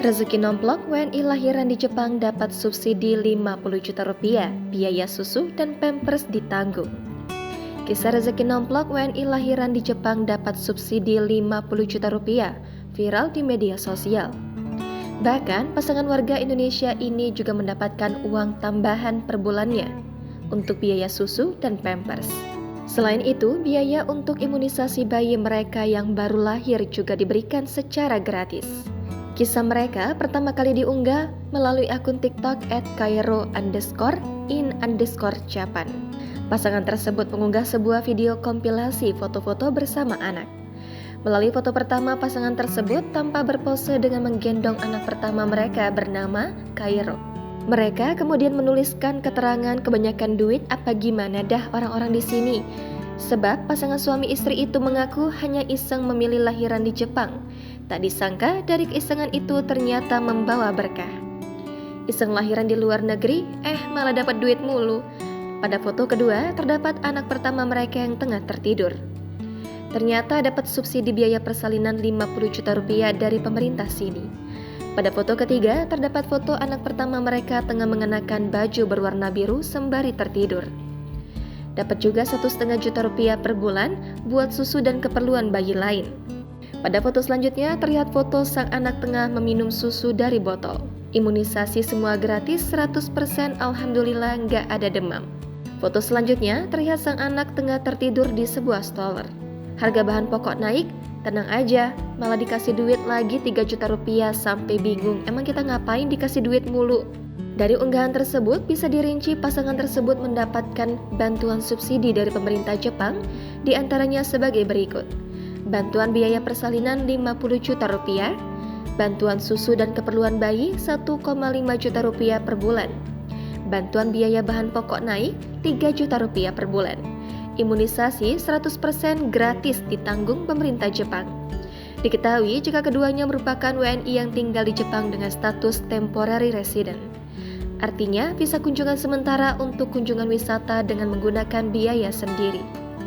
Rezeki nomplok WNI lahiran di Jepang dapat subsidi 50 juta rupiah, biaya susu dan pampers ditanggung. Kisah rezeki nomplok WNI lahiran di Jepang dapat subsidi 50 juta rupiah, viral di media sosial. Bahkan pasangan warga Indonesia ini juga mendapatkan uang tambahan per bulannya untuk biaya susu dan pampers. Selain itu, biaya untuk imunisasi bayi mereka yang baru lahir juga diberikan secara gratis. Kisah mereka pertama kali diunggah melalui akun TikTok @kairo_in_Japan. Pasangan tersebut mengunggah sebuah video kompilasi foto-foto bersama anak. Melalui foto pertama, pasangan tersebut tampak berpose dengan menggendong anak pertama mereka bernama Kairo. Mereka kemudian menuliskan keterangan kebanyakan duit apa gimana dah orang-orang di sini. Sebab pasangan suami istri itu mengaku hanya iseng memilih lahiran di Jepang. Tak disangka dari keisengan itu ternyata membawa berkah. Iseng lahiran di luar negeri, malah dapat duit mulu. Pada foto kedua terdapat anak pertama mereka yang tengah tertidur. Ternyata dapat subsidi biaya persalinan 50 juta rupiah dari pemerintah sini. Pada foto ketiga terdapat foto anak pertama mereka tengah mengenakan baju berwarna biru sembari tertidur. Dapat juga 1,5 juta rupiah per bulan buat susu dan keperluan bayi lain. Pada foto selanjutnya terlihat foto sang anak tengah meminum susu dari botol. Imunisasi semua gratis 100%, alhamdulillah nggak ada demam. Foto selanjutnya terlihat sang anak tengah tertidur di sebuah stroller. Harga bahan pokok naik, tenang aja, malah dikasih duit lagi 3 juta rupiah sampai bingung, emang kita ngapain dikasih duit mulu? Dari unggahan tersebut bisa dirinci pasangan tersebut mendapatkan bantuan subsidi dari pemerintah Jepang, diantaranya sebagai berikut. Bantuan biaya persalinan 50 juta rupiah, bantuan susu dan keperluan bayi 1,5 juta rupiah per bulan, bantuan biaya bahan pokok naik 3 juta rupiah per bulan, imunisasi 100% gratis ditanggung pemerintah Jepang. Diketahui jika keduanya merupakan WNI yang tinggal di Jepang dengan status temporary resident. Artinya visa kunjungan sementara untuk kunjungan wisata dengan menggunakan biaya sendiri.